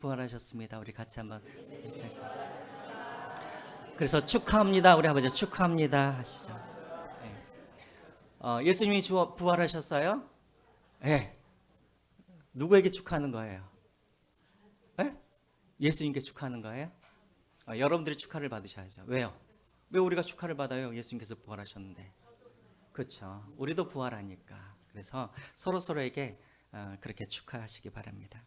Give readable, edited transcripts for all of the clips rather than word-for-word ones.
부활하셨습니다. 우리 같이 한번. 그래서 축하합니다. 우리 아버지 축하합니다 하시죠. 네. 예수님이 부활하셨어요? 네. 누구에게 축하하는 거예요? 네? 예수님께 축하하는 거예요? 여러분들이 축하를 받으셔야죠. 왜요? 왜 우리가 축하를 받아요? 예수님께서 부활하셨는데. 그렇죠. 우리도 부활하니까. 그래서 서로에게 그렇게 축하하시기 바랍니다.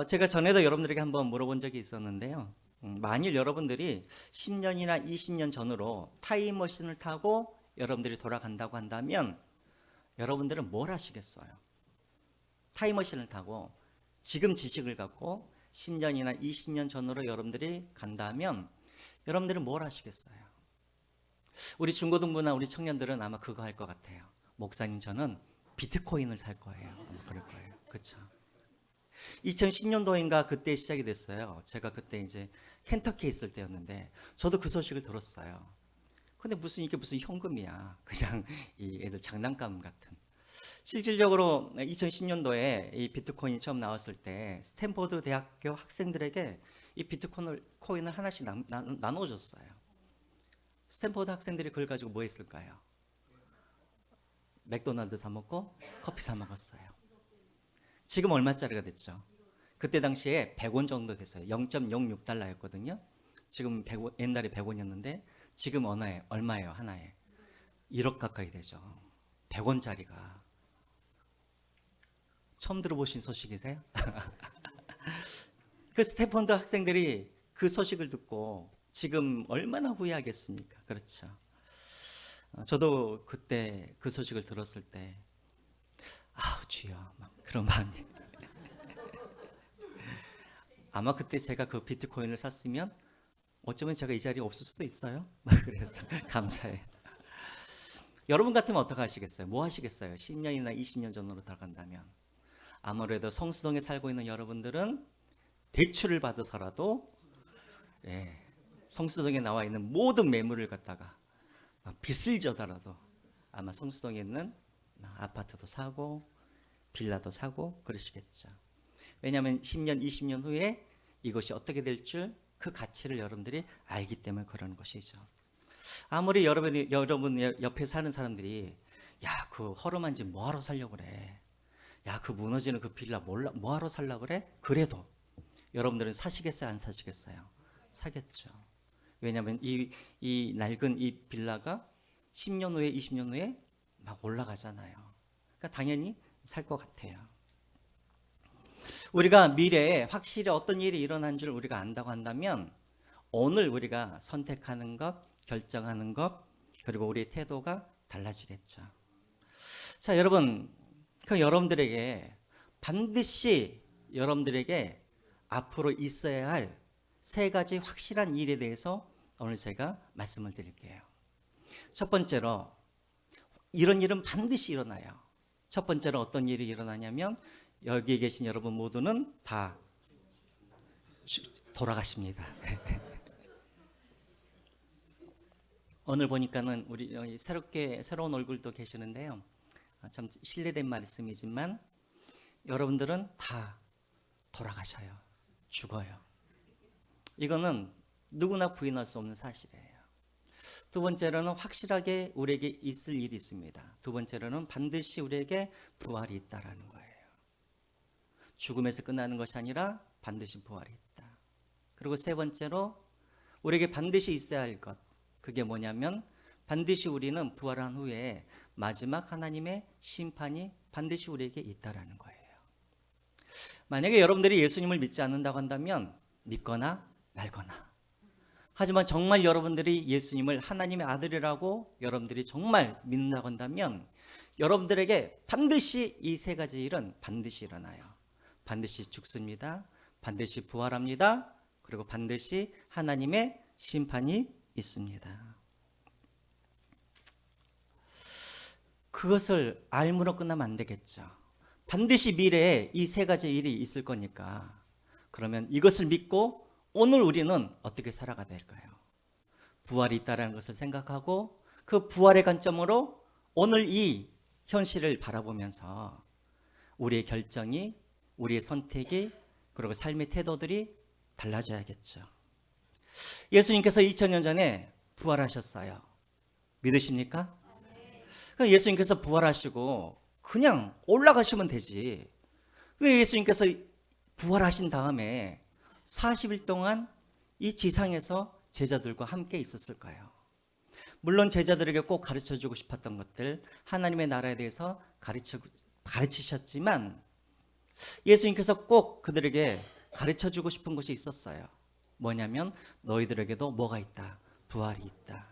제가 전에도 여러분들에게 한번 물어본 적이 있었는데요. 만일 여러분들이 10년이나 20년 전으로 타임머신을 타고 여러분들이 돌아간다고 한다면 여러분들은 뭘 하시겠어요? 타임머신을 타고 지금 지식을 갖고 10년이나 20년 전으로 여러분들이 간다면 여러분들은 뭘 하시겠어요? 우리 중고등부나 우리 청년들은 아마 그거 할 것 같아요. 목사님, 저는 비트코인을 살 거예요. 아마 그럴 거예요. 그렇죠? 2010년도인가 그때 시작이 됐어요. 제가 그때 이제 켄터키에 있을 때였는데 저도 그 소식을 들었어요. 근데 이게 무슨 현금이야. 그냥 이 애들 장난감 같은. 실질적으로 2010년도에 이 비트코인이 처음 나왔을 때 스탠포드 대학교 학생들에게 이 비트코인을 하나씩 나눠줬어요. 스탠포드 학생들이 그걸 가지고 뭐 했을까요? 맥도날드 사 먹고 커피 사 먹었어요. 지금 얼마짜리가 됐죠? 그때 당시에 100원 정도 됐어요. 0.06달러였거든요. 지금 100원, 옛날에 100원이었는데 지금 얼마예요? 하나에 1억 가까이 되죠. 100원짜리가. 처음 들어보신 소식이세요? 그 스탠포드 학생들이 그 소식을 듣고 지금 얼마나 후회하겠습니까? 그렇죠. 저도 그때 그 소식을 들었을 때 아우 주여 막 그런 마음이 아마 그때 제가 그 비트코인을 샀으면 어쩌면 제가 이 자리에 없을 수도 있어요. 그래서 감사해요. 여러분 같으면 어떻게 하시겠어요? 뭐 하시겠어요? 10년이나 20년 전으로 들어간다면 아무래도 성수동에 살고 있는 여러분들은 대출을 받아서라도 성수동에 나와 있는 모든 매물을 갖다가 빚을 져더라도 아마 성수동에 있는 아파트도 사고 빌라도 사고 그러시겠죠. 왜냐하면 10년, 20년 후에 이것이 어떻게 될 줄 그 가치를 여러분들이 알기 때문에 그러는 것이죠. 아무리 여러분 옆에 사는 사람들이 야, 그 허름한 집 뭐하러 살려고 그래? 야, 그 무너지는 그 빌라 뭐하러 살려고 그래? 그래도 여러분들은 사시겠어요? 안 사시겠어요? 사겠죠. 왜냐하면 이 낡은 이 빌라가 10년 후에 20년 후에 막 올라가잖아요. 그러니까 당연히 살 것 같아요. 우리가 미래에 확실히 어떤 일이 일어난 줄 우리가 안다고 한다면 오늘 우리가 선택하는 것, 결정하는 것, 그리고 우리의 태도가 달라지겠죠. 자, 여러분, 여러분들에게 반드시 여러분들에게 앞으로 있어야 할 세 가지 확실한 일에 대해서 오늘 제가 말씀을 드릴게요. 첫 번째로 이런 일은 반드시 일어나요. 첫 번째로 어떤 일이 일어나냐면 여기에 계신 여러분 모두는 다 돌아가십니다. 오늘 보니까는 우리 새로운 얼굴도 계시는데요. 참 실례된 말씀이지만 여러분들은 다 돌아가셔요. 죽어요. 이거는 누구나 부인할 수 없는 사실이에요. 두 번째로는 확실하게 우리에게 있을 일이 있습니다. 두 번째로는 반드시 우리에게 부활이 있다라는 거예요. 죽음에서 끝나는 것이 아니라 반드시 부활이 있다. 그리고 세 번째로 우리에게 반드시 있어야 할 것, 그게 뭐냐면 반드시 우리는 부활한 후에 마지막 하나님의 심판이 반드시 우리에게 있다라는 거예요. 만약에 여러분들이 예수님을 믿지 않는다고 한다면 믿거나 말거나. 하지만 정말 여러분들이 예수님을 하나님의 아들이라고 여러분들이 정말 믿는다고 한다면 여러분들에게 반드시 이 세 가지 일은 반드시 일어나요. 반드시 죽습니다. 반드시 부활합니다. 그리고 반드시 하나님의 심판이 있습니다. 그것을 알므로 끝나면 안 되겠죠. 반드시 미래에 이 세 가지 일이 있을 거니까 그러면 이것을 믿고 오늘 우리는 어떻게 살아가야 될까요? 부활이 있다는 것을 생각하고 그 부활의 관점으로 오늘 이 현실을 바라보면서 우리의 결정이, 우리의 선택이 그리고 삶의 태도들이 달라져야겠죠. 예수님께서 2000년 전에 부활하셨어요. 믿으십니까? 그럼 예수님께서 부활하시고 그냥 올라가시면 되지. 왜 예수님께서 부활하신 다음에 40일 동안 이 지상에서 제자들과 함께 있었을까요? 물론 제자들에게 꼭 가르쳐주고 싶었던 것들, 하나님의 나라에 대해서 가르치셨지만 예수님께서 꼭 그들에게 가르쳐주고 싶은 것이 있었어요. 뭐냐면 너희들에게도 뭐가 있다? 부활이 있다.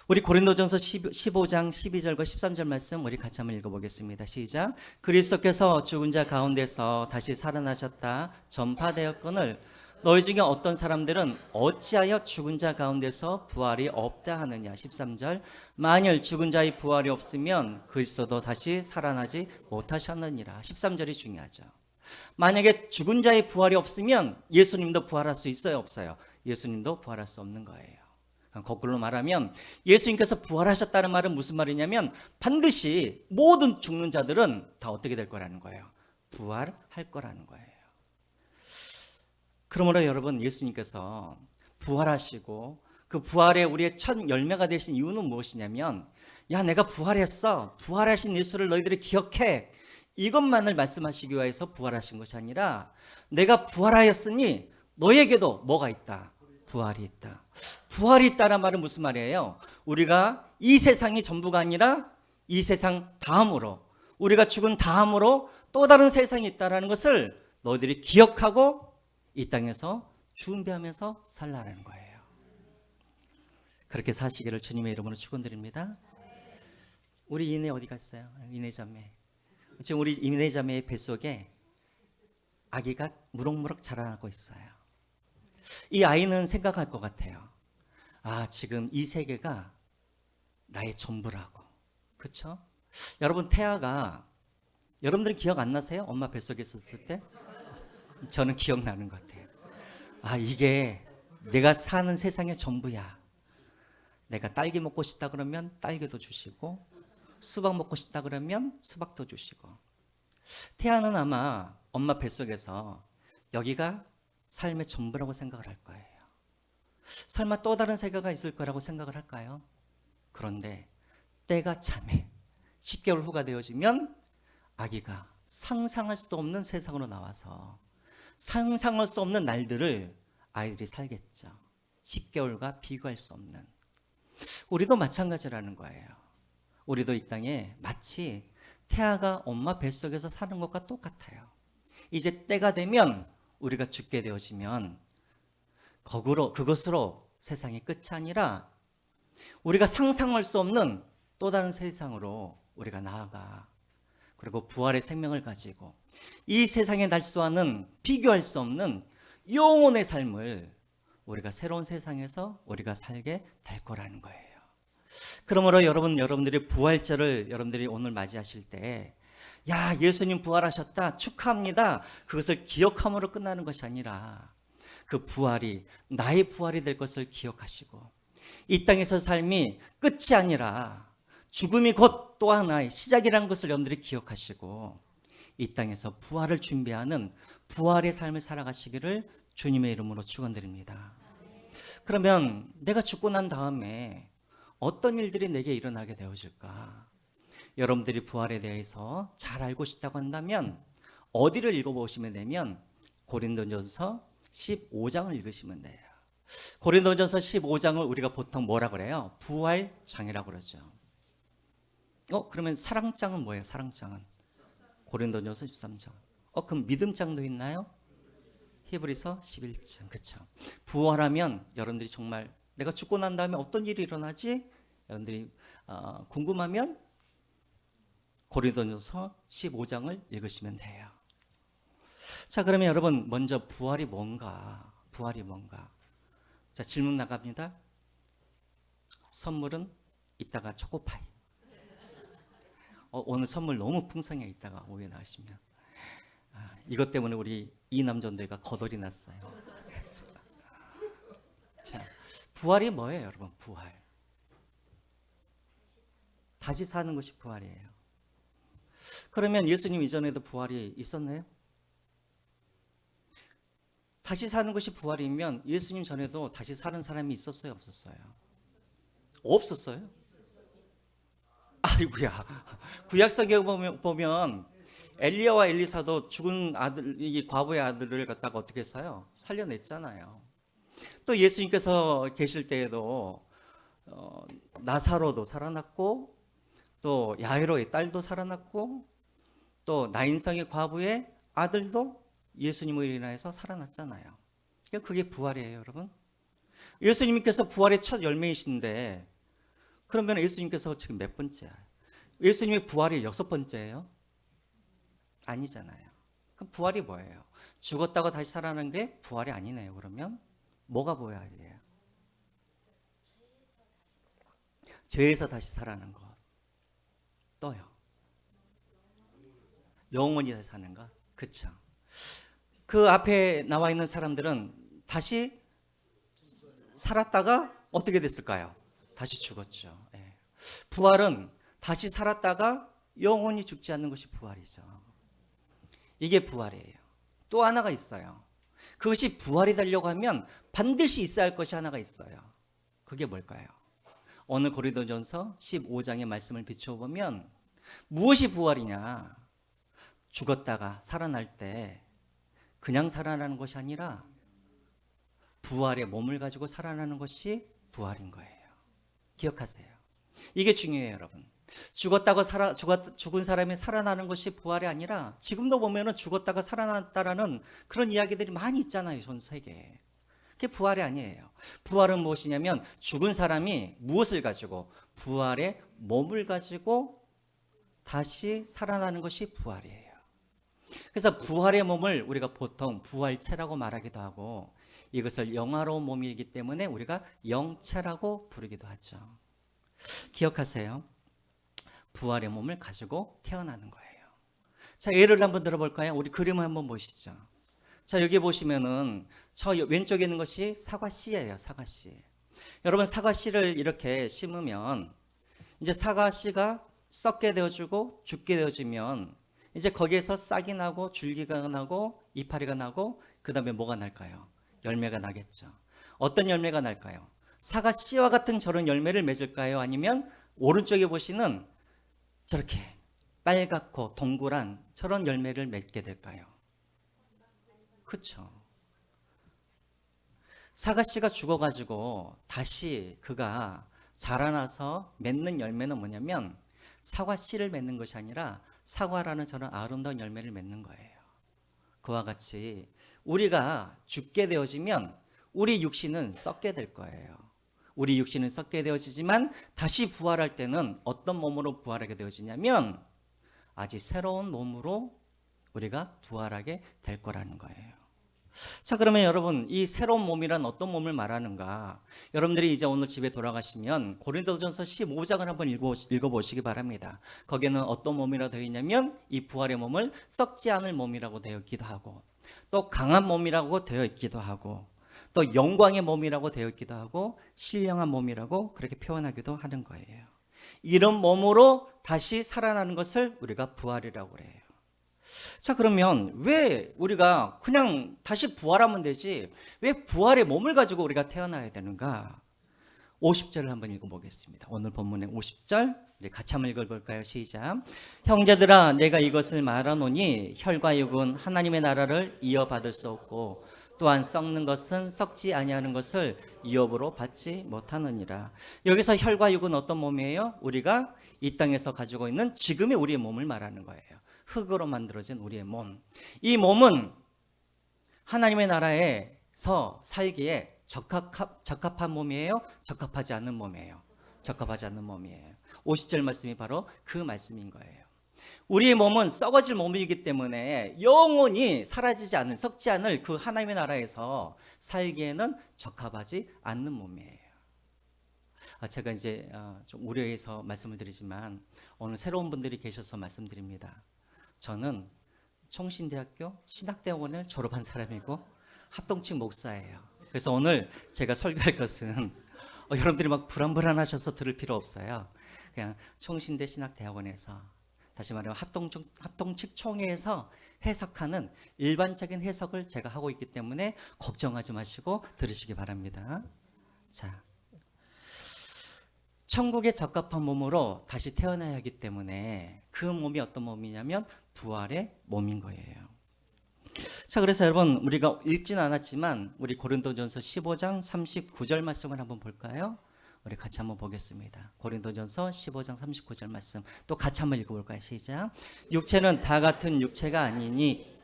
우리 고린도전서 15장 12절과 13절 말씀 우리 같이 한번 읽어보겠습니다. 시작. 그리스도께서 죽은 자 가운데서 다시 살아나셨다 전파되었거늘 너희 중에 어떤 사람들은 어찌하여 죽은 자 가운데서 부활이 없다 하느냐. 13절. 만일 죽은 자의 부활이 없으면 그리스도도 다시 살아나지 못하셨느니라. 13절이 중요하죠. 만약에 죽은 자의 부활이 없으면 예수님도 부활할 수 있어요, 없어요? 예수님도 부활할 수 없는 거예요. 거꾸로 말하면 예수님께서 부활하셨다는 말은 무슨 말이냐면 반드시 모든 죽는 자들은 다 어떻게 될 거라는 거예요? 부활할 거라는 거예요. 그러므로 여러분, 예수님께서 부활하시고 그 부활의 우리의 첫 열매가 되신 이유는 무엇이냐면, 야, 내가 부활했어, 부활하신 예수를 너희들이 기억해, 이것만을 말씀하시기 위해서 부활하신 것이 아니라 내가 부활하였으니 너에게도 뭐가 있다? 부활이 있다. 부활이 있다는 말은 무슨 말이에요? 우리가 이 세상이 전부가 아니라 이 세상 다음으로, 우리가 죽은 다음으로 또 다른 세상이 있다는 것을 너희들이 기억하고 이 땅에서 준비하면서 살라는 거예요. 그렇게 사시기를 주님의 이름으로 축원드립니다. 우리 이내 어디 갔어요? 이내 자매. 지금 우리 이내 자매의 뱃속에 아기가 무럭무럭 자라나고 있어요. 이 아이는 생각할 것 같아요. 아, 지금 이 세계가 나의 전부라고. 그렇죠? 여러분, 태아가, 여러분들 기억 안 나세요? 엄마 뱃속에 있었을 때? 저는 기억나는 것 같아요. 아, 이게 내가 사는 세상의 전부야. 내가 딸기 먹고 싶다 그러면 딸기도 주시고, 수박 먹고 싶다 그러면 수박도 주시고. 태아는 아마 엄마 뱃속에서 여기가 삶의 전부라고 생각을 할 거예요. 설마 또 다른 세계가 있을 거라고 생각을 할까요? 그런데 때가 참에 10개월 후가 되어지면 아기가 상상할 수도 없는 세상으로 나와서 상상할 수 없는 날들을 아이들이 살겠죠. 10개월과 비교할 수 없는. 우리도 마찬가지라는 거예요. 우리도 이 땅에 마치 태아가 엄마 뱃속에서 사는 것과 똑같아요. 이제 때가 되면 우리가 죽게 되어지면 그것으로 세상이 끝이 아니라 우리가 상상할 수 없는 또 다른 세상으로 우리가 나아가, 그리고 부활의 생명을 가지고 이 세상의 날수와는 비교할 수 없는 영혼의 삶을 우리가 새로운 세상에서 우리가 살게 될 거라는 거예요. 그러므로 여러분들이 부활절을 여러분들이 오늘 맞이하실 때, 야, 예수님 부활하셨다, 축하합니다, 그것을 기억함으로 끝나는 것이 아니라 그 부활이 나의 부활이 될 것을 기억하시고, 이 땅에서 삶이 끝이 아니라 죽음이 곧 또 하나의 시작이라는 것을 여러분들이 기억하시고 이 땅에서 부활을 준비하는 부활의 삶을 살아가시기를 주님의 이름으로 축원드립니다. 그러면 내가 죽고 난 다음에 어떤 일들이 내게 일어나게 되어질까? 여러분들이 부활에 대해서 잘 알고 싶다고 한다면 어디를 읽어보시면 되면 고린도전서 15장을 읽으시면 돼요. 고린도전서 15장을 우리가 보통 뭐라 그래요? 부활장이라고 그러죠. 그러면 사랑장은 뭐예요? 사랑장은 고린도전서 13장. 그럼 믿음장도 있나요? 히브리서 11장. 그렇죠. 부활하면 여러분들이 정말 내가 죽고 난 다음에 어떤 일이 일어나지? 여러분들이 궁금하면 고린도전서 15장을 읽으시면 돼요. 자, 그러면 여러분, 먼저 부활이 뭔가? 부활이 뭔가? 자, 질문 나갑니다. 선물은 이따가 초코파이. 오늘 선물 너무 풍성해. 이따가 오후에 나가시면. 이것 때문에 우리 이남전대가 거덜이 났어요. 자, 부활이 뭐예요, 여러분? 부활. 다시 사는 것이 부활이에요. 그러면 예수님 이전에도 부활이 있었나요? 다시 사는 것이 부활이면 예수님 전에도 다시 사는 사람이 있었어요, 없었어요? 없었어요? 아이고야. 구약성경에 보면 엘리야와 엘리사도 죽은 아들, 이 과부의 아들을 갖다가 어떻게 했어요? 살려냈잖아요. 또 예수님께서 계실 때에도 나사로도 살아났고, 또 야이로의 딸도 살아났고, 또 나인성의 과부의 아들도 예수님으로 인하여서 살아났잖아요. 그게 부활이에요, 여러분. 예수님께서 부활의 첫 열매이신데, 그러면 예수님께서 지금 몇 번째야? 예수님의 부활이 6번째예요? 아니잖아요. 그럼 부활이 뭐예요? 죽었다고 다시 살아나는 게 부활이 아니네요. 그러면 뭐가 부활이에요? 죄에서 다시 살아나는 것. 또요. 영원히 다시 사는 것. 그쵸. 그 앞에 나와 있는 사람들은 다시 살았다가 어떻게 됐을까요? 다시 죽었죠. 예. 부활은 다시 살았다가 영원히 죽지 않는 것이 부활이죠. 이게 부활이에요. 또 하나가 있어요. 그것이 부활이 되려고 하면 반드시 있어야 할 것이 하나가 있어요. 그게 뭘까요? 오늘 고린도전서 15장의 말씀을 비추어보면 무엇이 부활이냐? 죽었다가 살아날 때 그냥 살아나는 것이 아니라 부활의 몸을 가지고 살아나는 것이 부활인 거예요. 기억하세요. 이게 중요해요, 여러분. 죽은 사람이 살아나는 것이 부활이 아니라, 지금도 보면은 죽었다가 살아났다라는 그런 이야기들이 많이 있잖아요, 전 세계에. 그게 부활이 아니에요. 부활은 무엇이냐면 죽은 사람이 무엇을 가지고, 부활의 몸을 가지고 다시 살아나는 것이 부활이에요. 그래서 부활의 몸을 우리가 보통 부활체라고 말하기도 하고, 이것을 영화로운 몸이기 때문에 우리가 영체라고 부르기도 하죠. 기억하세요. 부활의 몸을 가지고 태어나는 거예요. 자, 예를 한번 들어볼까요? 우리 그림을 한번 보시죠. 자, 여기 보시면은 저 왼쪽에 있는 것이 사과씨예요. 사과씨. 여러분, 사과씨를 이렇게 심으면 이제 사과씨가 썩게 되어지고 죽게 되어지면 이제 거기에서 싹이 나고 줄기가 나고 이파리가 나고 그 다음에 뭐가 날까요? 열매가 나겠죠. 어떤 열매가 날까요? 사과씨와 같은 저런 열매를 맺을까요? 아니면 오른쪽에 보시는 저렇게 빨갛고 동그란 저런 열매를 맺게 될까요? 그렇죠. 사과씨가 죽어가지고 다시 그가 자라나서 맺는 열매는 뭐냐면 사과씨를 맺는 것이 아니라 사과라는 저런 아름다운 열매를 맺는 거예요. 그와 같이 우리가 죽게 되어지면 우리 육신은 썩게 될 거예요. 우리 육신은 썩게 되어지지만 다시 부활할 때는 어떤 몸으로 부활하게 되어지냐면 아주 새로운 몸으로 우리가 부활하게 될 거라는 거예요. 자, 그러면 여러분, 이 새로운 몸이란 어떤 몸을 말하는가? 여러분들이 이제 오늘 집에 돌아가시면 고린도전서 15장을 한번 읽어보시기 바랍니다. 거기에는 어떤 몸이라고 되어 있냐면 이 부활의 몸을 썩지 않을 몸이라고 되어 있기도 하고, 또 강한 몸이라고 되어 있기도 하고, 또 영광의 몸이라고 되어 있기도 하고, 신령한 몸이라고 그렇게 표현하기도 하는 거예요. 이런 몸으로 다시 살아나는 것을 우리가 부활이라고 그래요. 자, 그러면 왜 우리가 그냥 다시 부활하면 되지 왜 부활의 몸을 가지고 우리가 태어나야 되는가? 50절을 한번 읽어보겠습니다. 오늘 본문의 50절 우리 같이 한번 읽어볼까요? 시작. 형제들아, 내가 이것을 말하노니 혈과 육은 하나님의 나라를 이어받을 수 없고 또한 썩는 것은 썩지 아니하는 것을 이업으로 받지 못하느니라. 여기서 혈과 육은 어떤 몸이에요? 우리가 이 땅에서 가지고 있는 지금의 우리의 몸을 말하는 거예요. 흙으로 만들어진 우리의 몸. 이 몸은 하나님의 나라에서 살기에 적합한 몸이에요? 적합하지 않는 몸이에요? 적합하지 않는 몸이에요. 50절 말씀이 바로 그 말씀인 거예요. 우리의 몸은 썩어질 몸이기 때문에 영원히 사라지지 않을, 썩지 않을 그 하나님의 나라에서 살기에는 적합하지 않는 몸이에요. 제가 이제 좀 우려해서 말씀을 드리지만 오늘 새로운 분들이 계셔서 말씀드립니다. 저는 총신대학교 신학대학원을 졸업한 사람이고 합동측 목사예요. 그래서 오늘 제가 설교할 것은 여러분들이 막 불안불안하셔서 들을 필요 없어요. 그냥 총신대 신학대학원에서, 다시 말하면 합동측 총회에서 해석하는 일반적인 해석을 제가 하고 있기 때문에 걱정하지 마시고 들으시기 바랍니다. 자, 천국에 적합한 몸으로 다시 태어나야 하기 때문에 그 몸이 어떤 몸이냐면 부활의 몸인 거예요. 자, 그래서 여러분 우리가 읽지는 않았지만 우리 고린도전서 15장 39절 말씀을 한번 볼까요? 우리 같이 한번 보겠습니다. 고린도전서 15장 39절 말씀 또 같이 한번 읽어볼까요? 시작. 육체는 다 같은 육체가 아니니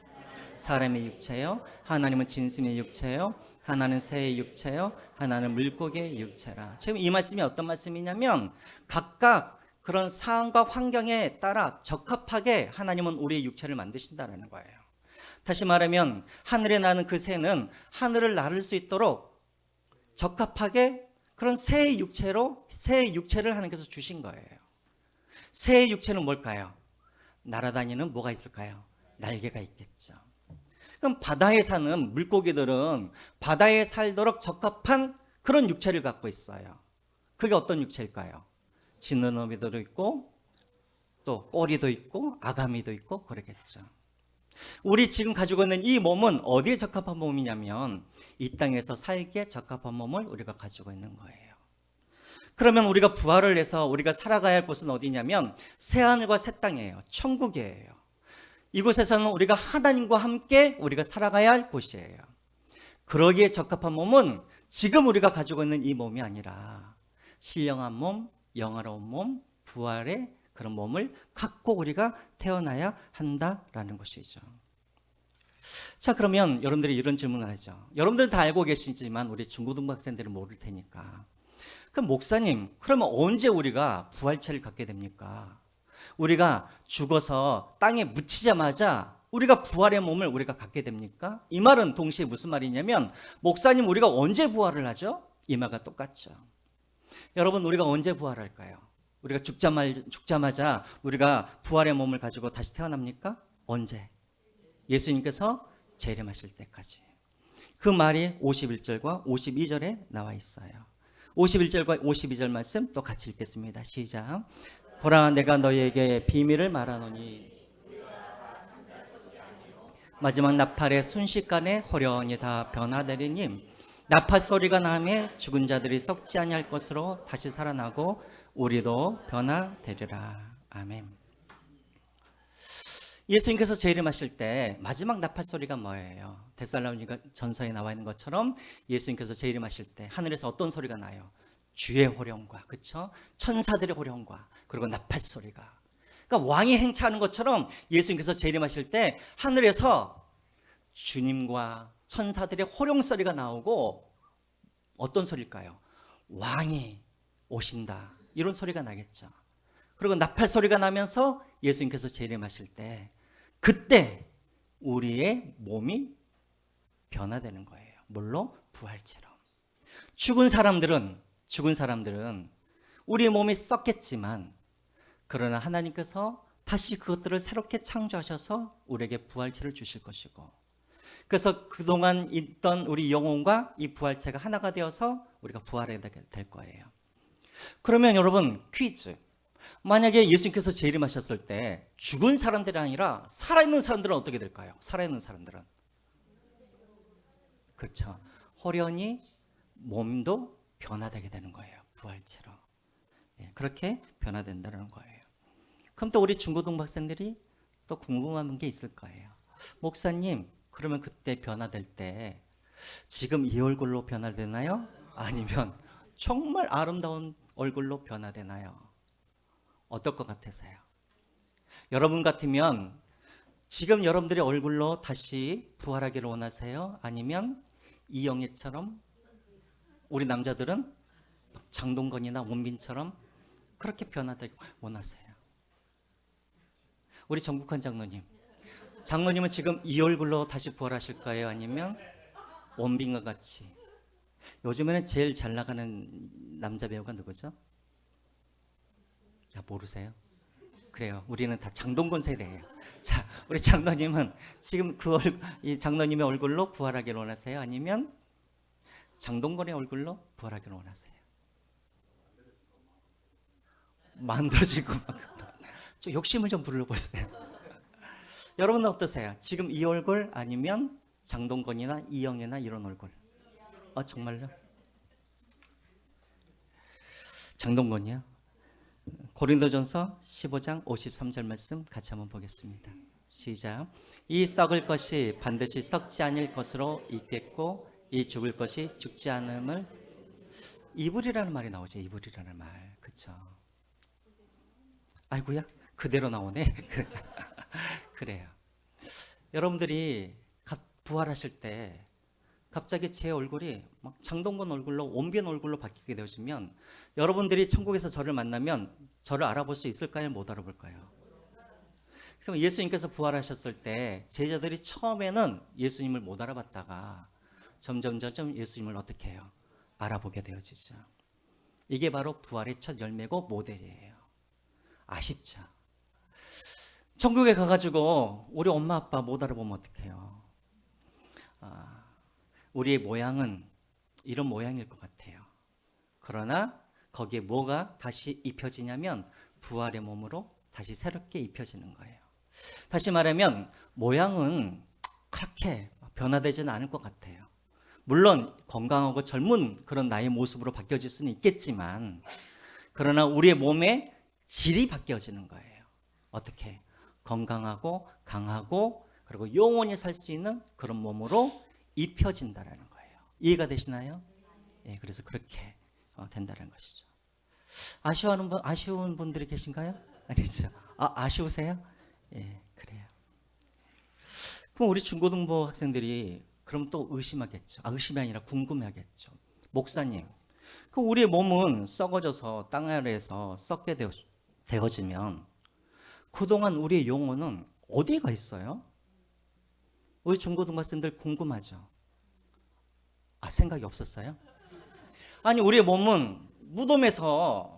사람의 육체요, 하나님은 진심의 육체요, 하나는 새의 육체요, 하나는 물고기의 육체라. 지금 이 말씀이 어떤 말씀이냐면 각각 그런 상황과 환경에 따라 적합하게 하나님은 우리의 육체를 만드신다는 거예요. 다시 말하면 하늘에 나는 그 새는 하늘을 나를 수 있도록 적합하게 그런 새의 육체를 하나님께서 주신 거예요. 새의 육체는 뭘까요? 날아다니는 뭐가 있을까요? 날개가 있겠죠. 그럼 바다에 사는 물고기들은 바다에 살도록 적합한 그런 육체를 갖고 있어요. 그게 어떤 육체일까요? 짖는 어미도 있고 또 꼬리도 있고 아가미도 있고 그러겠죠. 우리 지금 가지고 있는 이 몸은 어디에 적합한 몸이냐면 이 땅에서 살기에 적합한 몸을 우리가 가지고 있는 거예요. 그러면 우리가 부활을 해서 우리가 살아가야 할 곳은 어디냐면 새하늘과 새 땅이에요. 천국이에요. 이곳에서는 우리가 하나님과 함께 우리가 살아가야 할 곳이에요. 그러기에 적합한 몸은 지금 우리가 가지고 있는 이 몸이 아니라 신령한 몸, 영화로운 몸, 부활의 그런 몸을 갖고 우리가 태어나야 한다라는 것이죠. 자, 그러면 여러분들이 이런 질문을 하죠. 여러분들은 다 알고 계시지만 우리 중고등부 학생들은 모를 테니까. 그럼 목사님, 그러면 언제 우리가 부활체를 갖게 됩니까? 우리가 죽어서 땅에 묻히자마자 우리가 부활의 몸을 우리가 갖게 됩니까? 이 말은 동시에 무슨 말이냐면 목사님 우리가 언제 부활을 하죠? 이 말과 똑같죠. 여러분 우리가 언제 부활할까요? 우리가 죽자마자 우리가 부활의 몸을 가지고 다시 태어납니까? 언제? 예수님께서 재림하실 때까지. 그 말이 51절과 52절에 나와 있어요. 51절과 52절 말씀 또 같이 읽겠습니다. 시작. 보라 내가 너희에게 비밀을 말하노니 마지막 나팔의 순식간에 호련히 다 변화되리니 나팔 소리가 나매 죽은 자들이 썩지 아니할 것으로 다시 살아나고 우리도 변화되리라. 아멘. 예수님께서 재림하실 때 마지막 나팔 소리가 뭐예요? 데살로니가 전서에 나와 있는 것처럼 예수님께서 재림하실 때 하늘에서 어떤 소리가 나요? 주의 호령과, 그렇죠? 천사들의 호령과 그리고 나팔 소리가. 그러니까 왕이 행차하는 것처럼 예수님께서 재림하실 때 하늘에서 주님과 천사들의 호령 소리가 나오고 어떤 소리일까요? 왕이 오신다. 이런 소리가 나겠죠. 그리고 나팔 소리가 나면서 예수님께서 재림하실 때 그때 우리의 몸이 변화되는 거예요. 뭘로? 부활체로. 죽은 사람들은 우리의 몸이 썩겠지만 그러나 하나님께서 다시 그것들을 새롭게 창조하셔서 우리에게 부활체를 주실 것이고 그래서 그동안 있던 우리 영혼과 이 부활체가 하나가 되어서 우리가 부활해야 될 거예요. 그러면 여러분 퀴즈. 만약에 예수님께서 재림하셨을 때 죽은 사람들이 아니라 살아있는 사람들은 어떻게 될까요? 살아있는 사람들은 그렇죠. 호련히 몸도 변화되게 되는 거예요. 부활체로. 그렇게 변화된다는 거예요. 그럼 또 우리 중고등부 학생들이 또 궁금한 게 있을 거예요. 목사님, 그러면 그때 변화될 때 지금 이 얼굴로 변화되나요? 아니면 정말 아름다운 얼굴로 변화되나요? 어떨 것 같으세요? 여러분 같으면 지금 여러분들의 얼굴로 다시 부활하기를 원하세요? 아니면 이영애처럼 우리 남자들은 장동건이나 원빈처럼 그렇게 변화되기 원하세요? 우리 정국환 장로님은 지금 이 얼굴로 다시 부활하실까요? 아니면 원빈과 같이? 요즘에는 제일 잘 나가는 남자 배우가 누구죠? 야, 모르세요? 그래요. 우리는 다 장동건 세대예요. 자, 우리 장로님은 지금 이 장로님의 얼굴로 부활하기를 원하세요? 아니면 장동건의 얼굴로 부활하기를 원하세요? 만들어질 것만큼 좀 욕심을 좀 불러보세요. 여러분은 어떠세요? 지금 이 얼굴 아니면 장동건이나 이영애나 이런 얼굴? 정말요? 장동건이요? 고린도전서 15장 53절 말씀 같이 한번 보겠습니다. 시작. 이 썩을 것이 반드시 썩지 않을 것으로 있겠고 이 죽을 것이 죽지 않음을. 이불이라는 말이 나오죠. 이불이라는 말. 그렇죠? 아이고야, 그대로 나오네. 그래요. 여러분들이 부활하실 때 갑자기 제 얼굴이 막 장동건 얼굴로 원빈 얼굴로 바뀌게 되시면 여러분들이 천국에서 저를 만나면 저를 알아볼 수 있을까요? 못 알아볼까요? 그럼 예수님께서 부활하셨을 때 제자들이 처음에는 예수님을 못 알아봤다가 점점 예수님을 어떻게 해요? 알아보게 되어지죠. 이게 바로 부활의 첫 열매고 모델이에요. 아쉽죠? 천국에 가가지고 우리 엄마 아빠 못 알아보면 어떡해요? 우리의 모양은 이런 모양일 것 같아요. 그러나 거기에 뭐가 다시 입혀지냐면 부활의 몸으로 다시 새롭게 입혀지는 거예요. 다시 말하면 모양은 그렇게 변화되지는 않을 것 같아요. 물론 건강하고 젊은 그런 나의 모습으로 바뀌어질 수는 있겠지만 그러나 우리의 몸의 질이 바뀌어지는 거예요. 어떻게? 건강하고 강하고 그리고 영원히 살 수 있는 그런 몸으로 입혀진다라는 거예요. 이해가 되시나요? 예, 그래서 그렇게 된다는 것이죠. 아쉬운 분들이 계신가요? 아니죠. 아쉬우세요? 예, 그래요. 그럼 우리 중고등부 학생들이 그럼 또 의심하겠죠. 의심이 아니라 궁금해하겠죠. 목사님, 그럼 우리의 몸은 썩어져서 땅 아래에서 썩게 되어지면 그동안 우리의 영혼은 어디에 가 있어요? 우리 중고등부 학생들 궁금하죠. 생각이 없었어요? 아니 우리의 몸은 무덤에서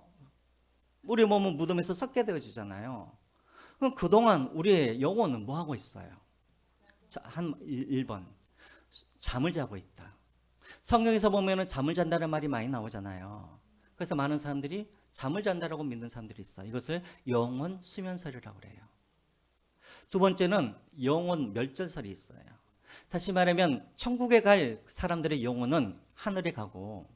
썩게 되어지잖아요. 그럼 그동안 우리의 영혼은 뭐 하고 있어요? 자, 1번 잠을 자고 있다. 성경에서 보면은 잠을 잔다는 말이 많이 나오잖아요. 그래서 많은 사람들이 잠을 잔다라고 믿는 사람들이 있어요. 이것을 영혼 수면설이라고 그래요. 두 번째는 영혼 멸절설이 있어요. 다시 말하면 천국에 갈 사람들의 영혼은 하늘에 가고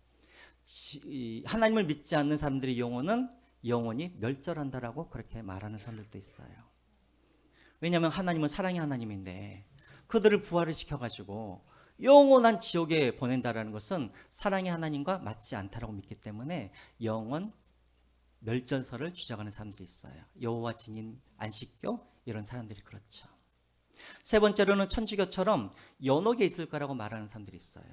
하나님을 믿지 않는 사람들의 영혼은 영원히 멸절한다라고 그렇게 말하는 사람들도 있어요. 왜냐하면 하나님은 사랑의 하나님인데 그들을 부활을 시켜가지고 영원한 지옥에 보낸다라는 것은 사랑의 하나님과 맞지 않다라고 믿기 때문에 영원 멸절설을 주장하는 사람들이 있어요. 여호와 증인, 안식교 이런 사람들이 그렇죠. 세 번째로는 천주교처럼 연옥에 있을 거라고 말하는 사람들이 있어요.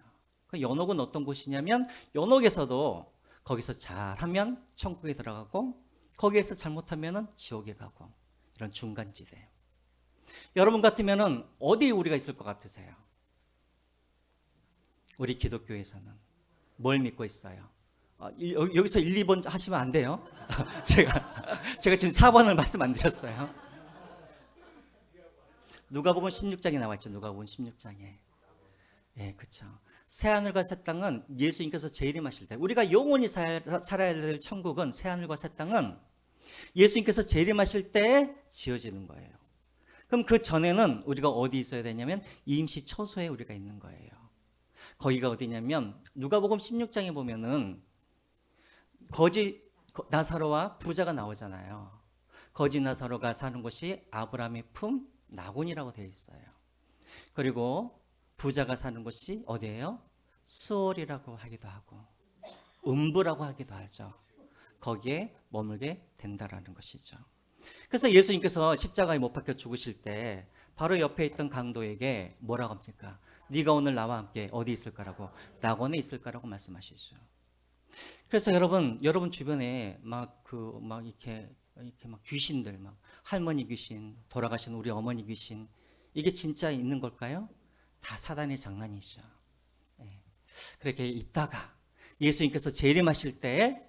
그 연옥은 어떤 곳이냐면 연옥에서도 거기서 잘하면 천국에 들어가고 거기에서 잘못하면 지옥에 가고 이런 중간지대. 여러분 같으면 어디에 우리가 있을 것 같으세요? 우리 기독교에서는 뭘 믿고 있어요? 여기서 1, 2번 하시면 안 돼요. 제가 지금 4번을 말씀 안 드렸어요. 누가복음 16장에 나왔죠. 누가복음 16장에. 예, 그렇죠. 새하늘과 새 땅은 예수님께서 재림하실 때 우리가 영원히 살아야 될 천국은 새하늘과 새 땅은 예수님께서 재림하실 때 지어지는 거예요. 그럼 그 전에는 우리가 어디 있어야 되냐면 임시 처소에 우리가 있는 거예요. 거기가 어디냐면 누가복음 16장에 보면은 거지 나사로와 부자가 나오잖아요. 거지 나사로가 사는 곳이 아브라함의 품 나곤이라고 되어 있어요. 그리고 부자가 사는 곳이 어디예요? 수월이라고 하기도 하고 음부라고 하기도 하죠. 거기에 머물게 된다라는 것이죠. 그래서 예수님께서 십자가에 못 박혀 죽으실 때 바로 옆에 있던 강도에게 뭐라고 합니까? 네가 오늘 나와 함께 어디 있을 거라고? 낙원에 있을 거라고 말씀하시죠. 그래서 여러분 주변에 이렇게 귀신들, 할머니 귀신, 돌아가신 우리 어머니 귀신, 이게 진짜 있는 걸까요? 다 사단의 장난이죠. 네. 그렇게 있다가 예수님께서 재림하실 때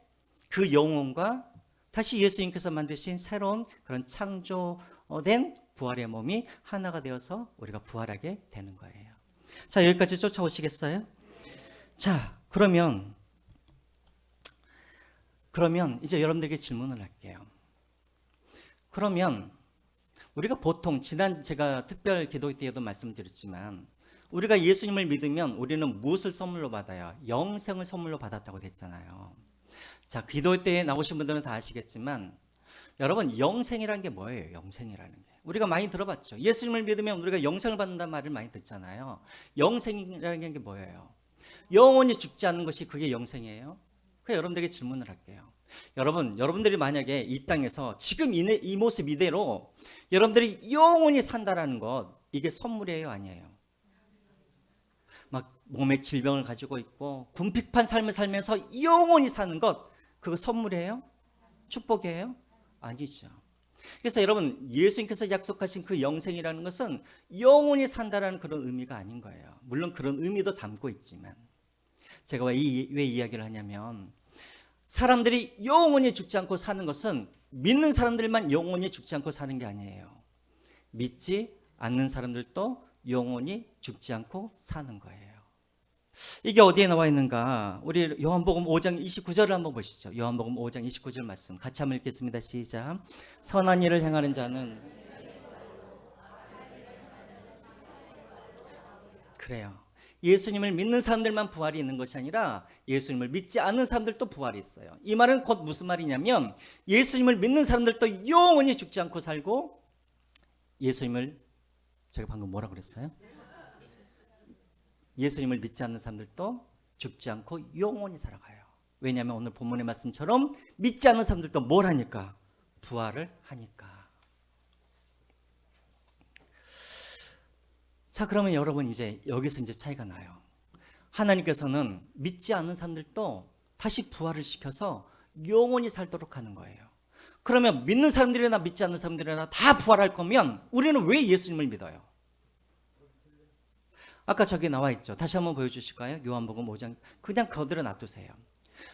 그 영혼과 다시 예수님께서 만드신 새로운 그런 창조된 부활의 몸이 하나가 되어서 우리가 부활하게 되는 거예요. 자, 여기까지 쫓아오시겠어요? 자, 그러면 이제 여러분들에게 질문을 할게요. 그러면 우리가 보통 지난 제가 특별 기도 때에도 말씀드렸지만 우리가 예수님을 믿으면 우리는 무엇을 선물로 받아요? 영생을 선물로 받았다고 됐잖아요. 자, 기도 때에 나오신 분들은 다 아시겠지만 여러분, 영생이라는 게 뭐예요? 영생이라는 게. 우리가 많이 들어봤죠. 예수님을 믿으면 우리가 영생을 받는다는 말을 많이 듣잖아요. 영생이라는 게 뭐예요? 영원히 죽지 않는 것이 그게 영생이에요? 그래서 여러분들에게 질문을 할게요. 여러분들이 만약에 이 땅에서 지금 이 모습 이대로 여러분들이 영원히 산다라는 것, 이게 선물이에요? 아니에요? 막 몸에 질병을 가지고 있고 궁핍한 삶을 살면서 영원히 사는 것, 그거 선물이에요? 축복이에요? 아니죠. 그래서 여러분, 예수님께서 약속하신 그 영생이라는 것은 영원히 산다라는 그런 의미가 아닌 거예요. 물론 그런 의미도 담고 있지만, 제가 왜 이야기를 하냐면, 사람들이 영원히 죽지 않고 사는 것은 믿는 사람들만 영원히 죽지 않고 사는 게 아니에요. 믿지 않는 사람들도 영원히 죽지 않고 사는 거예요. 이게 어디에 나와 있는가? 우리 요한복음 5장 29절을 한번 보시죠. 요한복음 5장 29절 말씀 같이 한번 읽겠습니다. 시작. 선한 일을 행하는 자는, 그래요, 예수님을 믿는 사람들만 부활이 있는 것이 아니라 예수님을 믿지 않는 사람들도 부활이 있어요. 이 말은 곧 무슨 말이냐면 예수님을 믿는 사람들도 영원히 죽지 않고 살고, 예수님을, 제가 방금 뭐라 그랬어요? 예수님을 믿지 않는 사람들도 죽지 않고 영원히 살아가요. 왜냐하면 오늘 본문의 말씀처럼 믿지 않는 사람들도 뭘 하니까? 부활을 하니까. 자, 그러면 여러분, 이제 여기서 이제 차이가 나요. 하나님께서는 믿지 않는 사람들도 다시 부활을 시켜서 영원히 살도록 하는 거예요. 그러면 믿는 사람들이나 믿지 않는 사람들이나 다 부활할 거면 우리는 왜 예수님을 믿어요? 아까 저기 나와 있죠. 다시 한번 보여주실까요? 요한복음 5장. 그냥 그대로 놔두세요.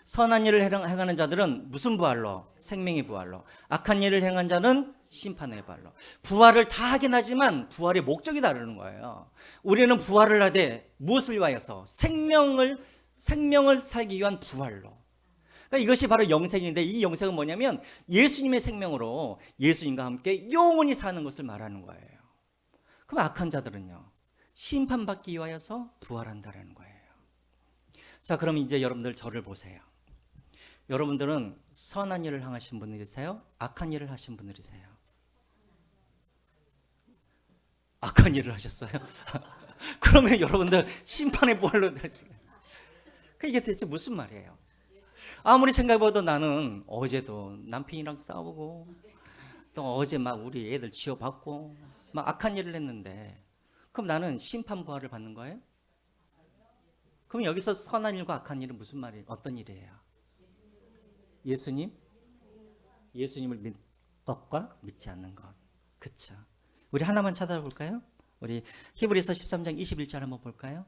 선한 일을 행하는 자들은 무슨 부활로? 생명의 부활로. 악한 일을 행한 자는 심판의 부활로. 부활을 다 하긴 하지만 부활의 목적이 다르는 거예요. 우리는 부활을 하되 무엇을 위하여서? 생명을 살기 위한 부활로. 그러니까 이것이 바로 영생인데, 이 영생은 뭐냐면 예수님의 생명으로 예수님과 함께 영원히 사는 것을 말하는 거예요. 그럼 악한 자들은요? 심판받기 위하여서 부활한다라는 거예요. 자, 그럼 이제 여러분들 저를 보세요. 여러분들은 선한 일을 행하신 분들이세요? 악한 일을 하신 분들이세요? 악한 일을 하셨어요? 그러면 여러분들 심판의 부활로 되시겠어요? 이게 대체 무슨 말이에요? 아무리 생각해봐도 나는 어제도 남편이랑 싸우고 또 어제 막 우리 애들 지어받고 막 악한 일을 했는데, 그럼 나는 심판 부활을 받는 거예요? 그럼 여기서 선한 일과 악한 일은 무슨 말이에요? 어떤 일이에요? 예수님을 믿는 것과 믿지 않는 것. 그쵸? 우리 하나만 찾아볼까요? 우리 히브리서 13장 21절 한번 볼까요?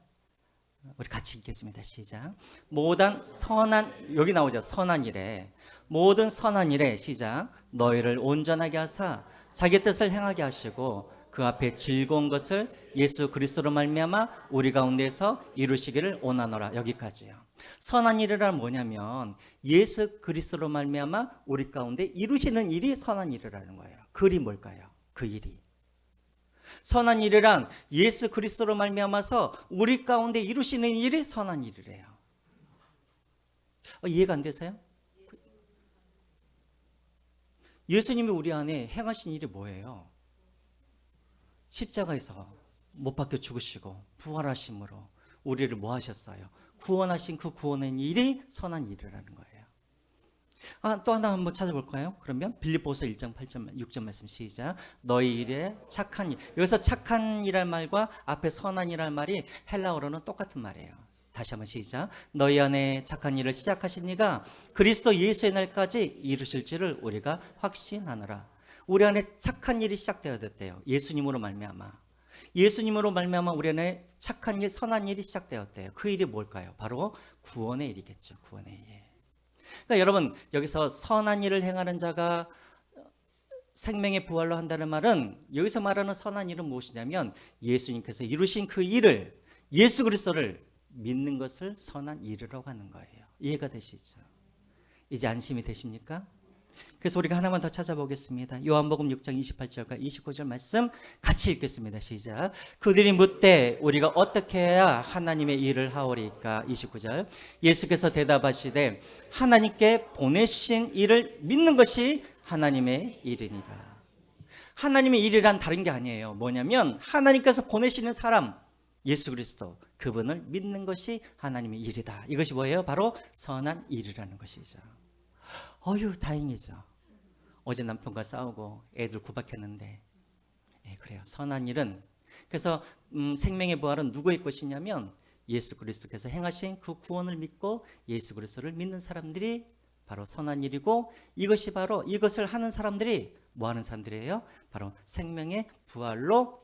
우리 같이 읽겠습니다. 시작. 모든 선한, 여기 나오죠. 선한 일에, 모든 선한 일에, 시작, 너희를 온전하게 하사 자기 뜻을 행하게 하시고 그 앞에 즐거운 것을 예수 그리스도로 말미암아 우리 가운데서 이루시기를 원하노라. 여기까지요. 선한 일이란 뭐냐면 예수 그리스도로 말미암아 우리 가운데 이루시는 일이 선한 일이라는 거예요. 그 일이 뭘까요? 그 일이, 선한 일이란 예수 그리스도로 말미암아서 우리 가운데 이루시는 일이 선한 일이래요. 이해가 안 되세요? 예수님이 우리 안에 행하신 일이 뭐예요? 십자가에서 못 박혀 죽으시고 부활하심으로 우리를 뭐 하셨어요? 구원하신 그 구원의 일이 선한 일이라는 거예요. 또 하나 한번 찾아볼까요? 그러면 빌립보서 1장 8절 6절 말씀 시작. 너희 일에 착한 일. 여기서 착한 일할 말과 앞에 선한 일할 말이 헬라어로는 똑같은 말이에요. 다시 한번 시작. 너희 안에 착한 일을 시작하신 이가 그리스도 예수의 날까지 이루실지를 우리가 확신하노라. 우리 안에 착한 일이 시작되어야 됐대요. 예수님으로 말미암아. 예수님으로 말미암아 우리 안에 착한 일, 선한 일이 시작되었대요. 그 일이 뭘까요? 바로 구원의 일이겠죠. 구원의 일. 그러니까 여러분, 여기서 선한 일을 행하는 자가 생명의 부활로 한다는 말은, 여기서 말하는 선한 일은 무엇이냐면 예수님께서 이루신 그 일을, 예수 그리스도를 믿는 것을 선한 일이라고 하는 거예요. 이해가 되시죠? 이제 안심이 되십니까? 그래서 우리가 하나만 더 찾아보겠습니다. 요한복음 6장 28절과 29절 말씀 같이 읽겠습니다. 시작. 그들이 묻되 우리가 어떻게 해야 하나님의 일을 하오리까? 29절. 예수께서 대답하시되 하나님께 보내신 일을 믿는 것이 하나님의 일이니라. 하나님의 일이란 다른 게 아니에요. 뭐냐면 하나님께서 보내시는 사람 예수 그리스도, 그분을 믿는 것이 하나님의 일이다. 이것이 뭐예요? 바로 선한 일이라는 것이죠. 어휴, 다행이죠. 어제 남편과 싸우고 애들 구박했는데, 그래요. 선한 일은, 그래서 생명의 부활은 누구의 것이냐면 예수 그리스도께서 행하신 그 구원을 믿고 예수 그리스도를 믿는 사람들이 바로 선한 일이고, 이것이 바로 이것을 하는 사람들이 뭐 하는 사람들이에요? 바로 생명의 부활로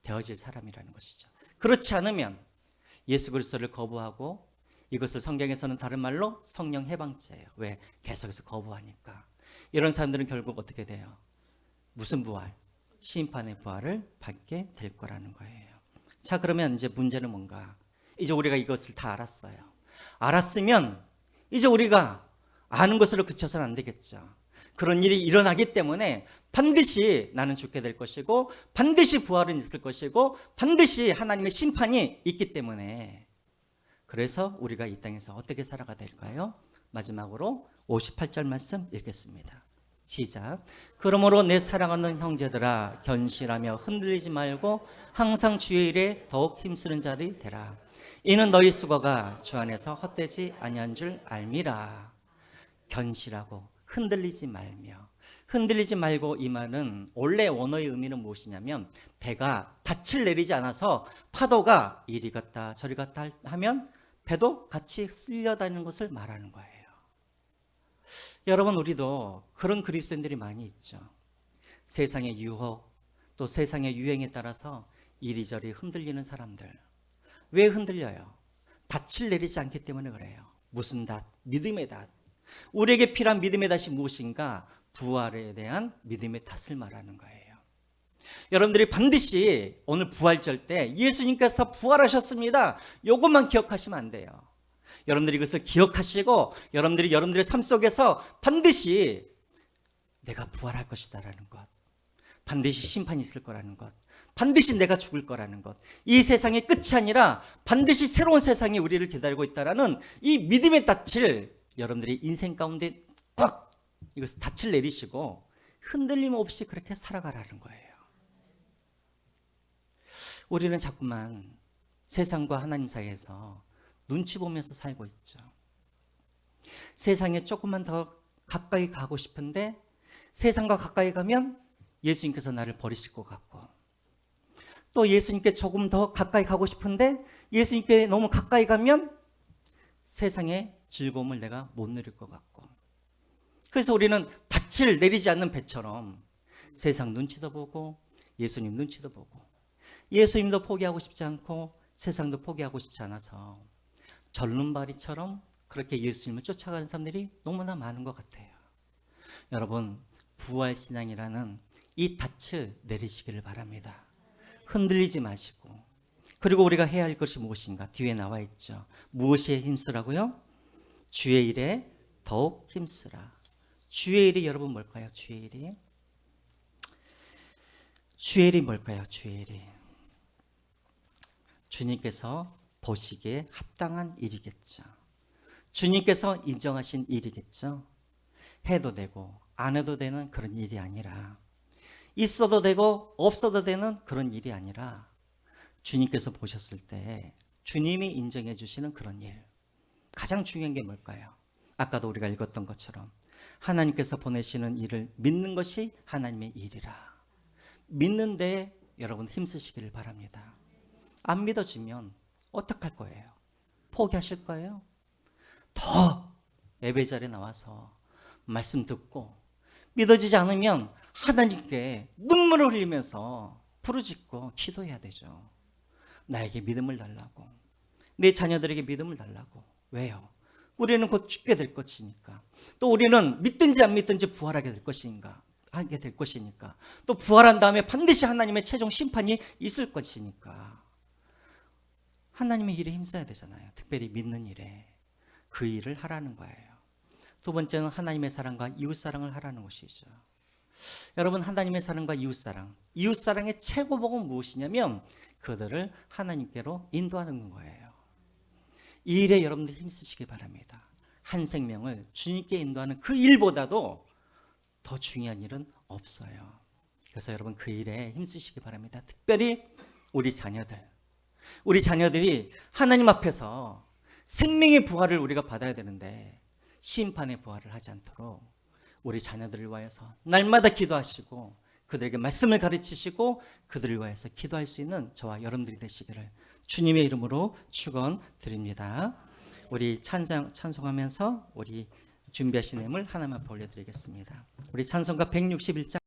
되어질 사람이라는 것이죠. 그렇지 않으면 예수 그리스도를 거부하고, 이것을 성경에서는 다른 말로 성령 해방죄예요. 왜? 계속해서 거부하니까. 이런 사람들은 결국 어떻게 돼요? 무슨 부활? 심판의 부활을 받게 될 거라는 거예요. 자, 그러면 이제 문제는 뭔가? 이제 우리가 이것을 다 알았어요. 알았으면 이제 우리가 아는 것으로 그쳐서는 안 되겠죠. 그런 일이 일어나기 때문에 반드시 나는 죽게 될 것이고, 반드시 부활은 있을 것이고, 반드시 하나님의 심판이 있기 때문에, 그래서 우리가 이 땅에서 어떻게 살아가 될까요? 마지막으로 58절 말씀 읽겠습니다. 시작. 그러므로 내 사랑하는 형제들아, 견실하며 흔들리지 말고 항상 주의 일에 더욱 힘쓰는 자들이 되라. 이는 너희 수고가 주 안에서 헛되지 아니한 줄 알미라. 견실하고 흔들리지 말며. 흔들리지 말고, 이 말은 원래 원어의 의미는 무엇이냐면 배가 닻을 내리지 않아서 파도가 이리 갔다 저리 갔다 하면 배도 같이 쓸려다니는 것을 말하는 거예요. 여러분, 우리도 그런 그리스도인들이 많이 있죠. 세상의 유혹, 또 세상의 유행에 따라서 이리저리 흔들리는 사람들. 왜 흔들려요? 닻을 내리지 않기 때문에 그래요. 무슨 닻? 믿음의 닻. 우리에게 필요한 믿음의 닻이 무엇인가? 부활에 대한 믿음의 닻을 말하는 거예요. 여러분들이 반드시 오늘 부활절 때 예수님께서 부활하셨습니다, 이것만 기억하시면 안 돼요. 여러분들이 이것을 기억하시고, 여러분들의 삶 속에서 반드시 내가 부활할 것이다라는 것, 반드시 심판이 있을 거라는 것, 반드시 내가 죽을 거라는 것, 이 세상의 끝이 아니라 반드시 새로운 세상이 우리를 기다리고 있다라는 이 믿음의 닻을 여러분들이 인생 가운데 꽉 이것을 닻을 내리시고 흔들림 없이 그렇게 살아가라는 거예요. 우리는 자꾸만 세상과 하나님 사이에서 눈치 보면서 살고 있죠. 세상에 조금만 더 가까이 가고 싶은데, 세상과 가까이 가면 예수님께서 나를 버리실 것 같고, 또 예수님께 조금 더 가까이 가고 싶은데 예수님께 너무 가까이 가면 세상의 즐거움을 내가 못 누릴 것 같고, 그래서 우리는 닻을 내리지 않는 배처럼 세상 눈치도 보고 예수님 눈치도 보고, 예수님도 포기하고 싶지 않고 세상도 포기하고 싶지 않아서 절름발이처럼 그렇게 예수님을 쫓아가는 사람들이 너무나 많은 것 같아요. 여러분, 부활신앙이라는 이 닻을 내리시기를 바랍니다. 흔들리지 마시고. 그리고 우리가 해야 할 것이 무엇인가? 뒤에 나와 있죠. 무엇에 힘쓰라고요? 주의 일에 더욱 힘쓰라. 주의 일이 여러분 뭘까요? 주의 일이? 주의 일이 뭘까요? 주의 일이 주님께서 보시기에 합당한 일이겠죠. 주님께서 인정하신 일이겠죠. 해도 되고 안 해도 되는 그런 일이 아니라, 있어도 되고 없어도 되는 그런 일이 아니라, 주님께서 보셨을 때 주님이 인정해 주시는 그런 일. 가장 중요한 게 뭘까요? 아까도 우리가 읽었던 것처럼 하나님께서 보내시는 일을 믿는 것이 하나님의 일이라. 믿는데 여러분 힘쓰시기를 바랍니다. 안 믿어지면 어떡할 거예요? 포기하실 거예요? 더 예배 자리에 나와서 말씀 듣고, 믿어지지 않으면 하나님께 눈물을 흘리면서 부르짖고 기도해야 되죠. 나에게 믿음을 달라고, 내 자녀들에게 믿음을 달라고. 왜요? 우리는 곧 죽게 될 것이니까. 또 우리는 믿든지 안 믿든지 부활하게 될 것이니까. 또 부활한 다음에 반드시 하나님의 최종 심판이 있을 것이니까. 하나님의 일에 힘써야 되잖아요. 특별히 믿는 일에. 그 일을 하라는 거예요. 두 번째는 하나님의 사랑과 이웃 사랑을 하라는 것이죠. 여러분, 하나님의 사랑과 이웃 사랑의 최고봉은 무엇이냐면 그들을 하나님께로 인도하는 거예요. 이 일에 여러분들 힘쓰시기 바랍니다. 한 생명을 주님께 인도하는 그 일보다도 더 중요한 일은 없어요. 그래서 여러분 그 일에 힘쓰시기 바랍니다. 특별히 우리 자녀들이 하나님 앞에서 생명의 부활을 우리가 받아야 되는데 심판의 부활을 하지 않도록 우리 자녀들을 위하여서 날마다 기도하시고 그들에게 말씀을 가르치시고 그들을 위하여서 기도할 수 있는 저와 여러분들이 되시기를 주님의 이름으로 축원드립니다. 우리 찬송하면서 우리 준비하신 예물 하나만 올려드리겠습니다. 우리 찬송가 161장